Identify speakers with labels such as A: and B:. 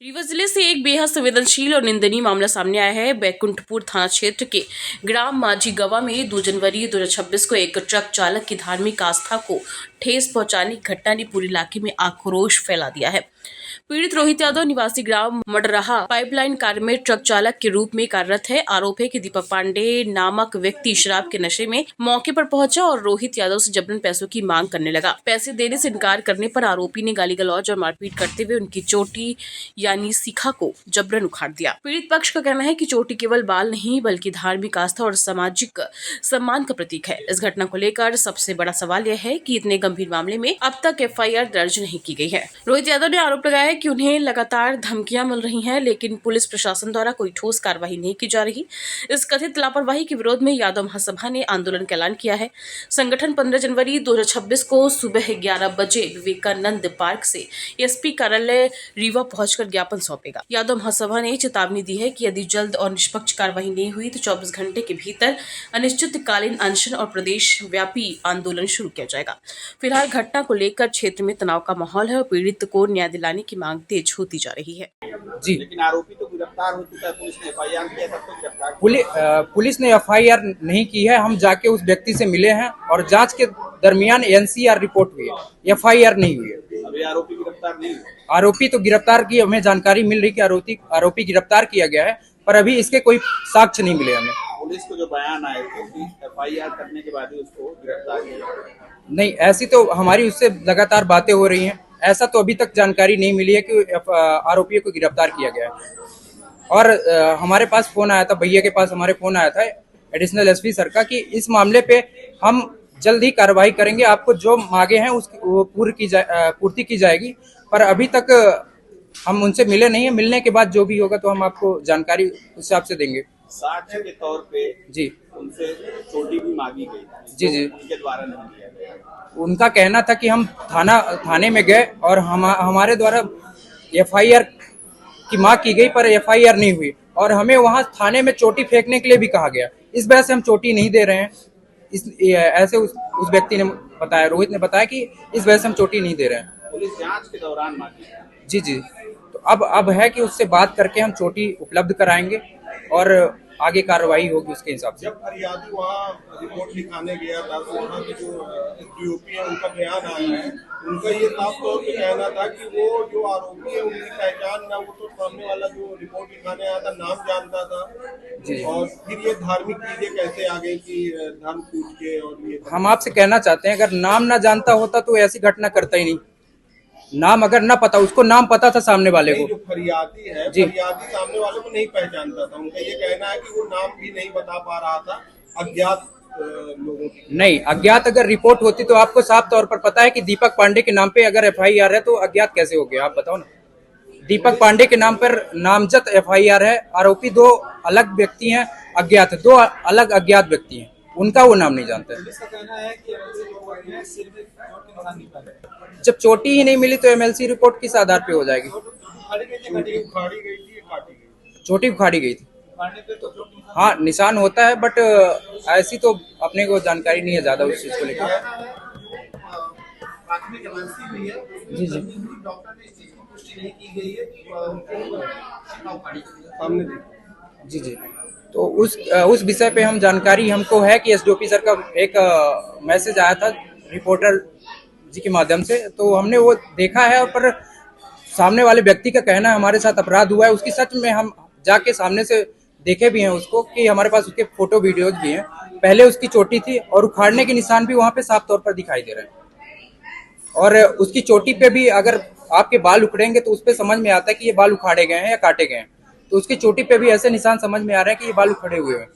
A: रीवा जिले से एक बेहद संवेदनशील और निंदनीय मामला सामने आया है। बैकुंठपुर थाना क्षेत्र के ग्राम माझी गवा में 2 जनवरी 2026 को एक ट्रक चालक की धार्मिक आस्था को ठेस पहुंचाने की घटना ने पूरे इलाके में आक्रोश फैला दिया है। पीड़ित रोहित यादव निवासी ग्राम मडराहा पाइपलाइन कार्य में ट्रक चालक के रूप में कार्यरत है। आरोप है कि दीपक पांडे नामक व्यक्ति शराब के नशे में मौके पर पहुंचा और रोहित यादव से जबरन पैसों की मांग करने लगा। पैसे देने से इनकार करने पर आरोपी ने गाली गलौज और मारपीट करते हुए उनकी चोटी यानी शिखा को जबरन उखाड़ दिया। पीड़ित पक्ष का कहना है कि चोटी केवल बाल नहीं बल्कि धार्मिक आस्था और सामाजिक सम्मान का प्रतीक है। इस घटना को लेकर सबसे बड़ा सवाल यह है कि इतने गंभीर मामले में अब तक एफआईआर दर्ज नहीं की गई है। रोहित यादव ने आरोप लगाया कि उन्हें लगातार धमकियां मिल रही हैं, लेकिन पुलिस प्रशासन द्वारा कोई ठोस कार्रवाई नहीं की जा रही। इस कथित लापरवाही के विरोध में यादव महासभा ने आंदोलन का ऐलान किया है। संगठन 15 जनवरी 2026 को सुबह 11 बजे विवेकानंद पार्क से एसपी कार्यालय रीवा पहुंचकर ज्ञापन सौंपेगा। यादव महासभा ने चेतावनी दी है कि यदि जल्द और निष्पक्ष कार्रवाई नहीं हुई तो 24 घंटे के भीतर अनिश्चितकालीन अनशन और प्रदेश व्यापी आंदोलन शुरू किया जाएगा। फिलहाल घटना को लेकर क्षेत्र में तनाव का माहौल है और पीड़ित को न्याय दिलाने की मांग तेज होती जा रही है।
B: जी,
C: लेकिन आरोपी तो गिरफ्तार हो चुका है, पुलिस ने एफआईआर किया तब तो गिरफ्तार
B: पुलिस ने एफआईआर नहीं की है। हम जाके उस व्यक्ति से मिले हैं और जांच के दरमियान एनसीआर रिपोर्ट हुई है, एफआईआर नहीं हुई है।
C: अभी आरोपी गिरफ्तार नहीं हुआ।
B: आरोपी तो गिरफ्तार की हमें जानकारी मिल रही कि आरोपी गिरफ्तार किया गया है, पर अभी इसके कोई साक्ष्य नहीं मिले हमें।
C: पुलिस को जो बयान आए थे कि एफआईआर करने के बाद ही उसको गिरफ्तार किया।
B: नहीं, ऐसी तो हमारी उससे लगातार बातें हो रही हैं। ऐसा तो अभी तक जानकारी नहीं मिली है कि आरोपियों को गिरफ्तार किया गया है। और हमारे पास फोन आया था, भैया के पास हमारे फोन आया था एडिशनल एसपी सर का कि इस मामले पे हम जल्द ही कार्रवाई करेंगे, आपको जो मांगे हैं उसकी वो पूर्ति की जाएगी। पर अभी तक हम उनसे मिले नहीं है। मिलने के बाद जो भी होगा तो हम आपको जानकारी उस हिसाब से देंगे।
C: साक्ष्य के तौर पे
B: जी,
C: उनसे चोटी भी मांगी गई।
B: जी,
C: उनके द्वारा नहीं किया गया।
B: उनका कहना था कि हम थाने में गए और हमारे द्वारा एफआईआर की मांग की गई, पर एफआईआर नहीं हुई और हमें वहां थाने में चोटी फेंकने के लिए भी कहा गया। इस वजह से हम चोटी नहीं दे रहे हैं। ऐसे उस व्यक्ति ने बताया, रोहित ने बताया कि इस वजह से हम चोटी नहीं दे रहे हैं।
C: पुलिस जांच के दौरान मांगी।
B: जी, तो अब है कि उससे बात करके हम चोटी उपलब्ध कराएंगे और आगे कार्रवाई होगी उसके हिसाब से।
D: जब फरियादी वहाँ रिपोर्ट लिखाने गया था तो वहाँ के जो एसडीओपी है उनका बयान आया है। उनका ये साफ तौर पे कहना था कि वो जो आरोपी है उनकी पहचान ना, वो तो सामने वाला जो रिपोर्ट लिखाने आया था नाम जानता था। और फिर ये धार्मिक चीजें कैसे आ गई कि धर्म पूछ के और ये।
B: हम आपसे कहना चाहते हैं, अगर नाम ना जानता होता तो ऐसी घटना करता ही नहीं। नाम अगर ना पता, उसको नाम पता था सामने वाले को।
D: जो फरियादी है, फरियादी सामने वाले को नहीं पहचानता था। उनका ये कहना है कि वो नाम भी नहीं बता पा रहा था अज्ञात लोगों की।
B: नहीं, अज्ञात अगर रिपोर्ट होती तो आपको साफ तौर पर पता है कि दीपक पांडे के नाम पे अगर एफआईआर है तो अज्ञात कैसे हो गया, आप बताओ ना। दीपक पांडे के नाम पर नामजद एफआईआर है। आरोपी 2 अलग व्यक्ति हैं, अज्ञात 2 अलग अज्ञात व्यक्ति हैं, उनका वो नाम नहीं जानते। जब चोटी ही नहीं मिली तो एमएलसी रिपोर्ट किस आधार पे हो जाएगी? चोटी उखाड़ी गई थी। हाँ, निशान होता है, बट ऐसी तो अपने को जानकारी नहीं है ज्यादा उस चीज को लेकर। जी, जी, तो उस विषय पे हम जानकारी हमको है कि एसडीओपी सर का एक मैसेज आया था रिपोर्टर जी के माध्यम से, तो हमने वो देखा है। पर सामने वाले व्यक्ति का कहना है हमारे साथ अपराध हुआ है, उसकी सच में हम जाके सामने से देखे भी हैं उसको, कि हमारे पास उसके फोटो वीडियोज भी हैं। पहले उसकी चोटी थी और उखाड़ने के निशान भी वहां पे साफ तौर पर दिखाई दे रहे हैं। और उसकी चोटी पे भी अगर आपके बाल उखड़ेंगे तो उस पर समझ में आता है कि ये बाल उखाड़े गए हैं या काटे गए हैं। तो उसकी चोटी पे भी ऐसे निशान समझ में आ रहे हैं कि ये बाल उखड़े हुए हैं।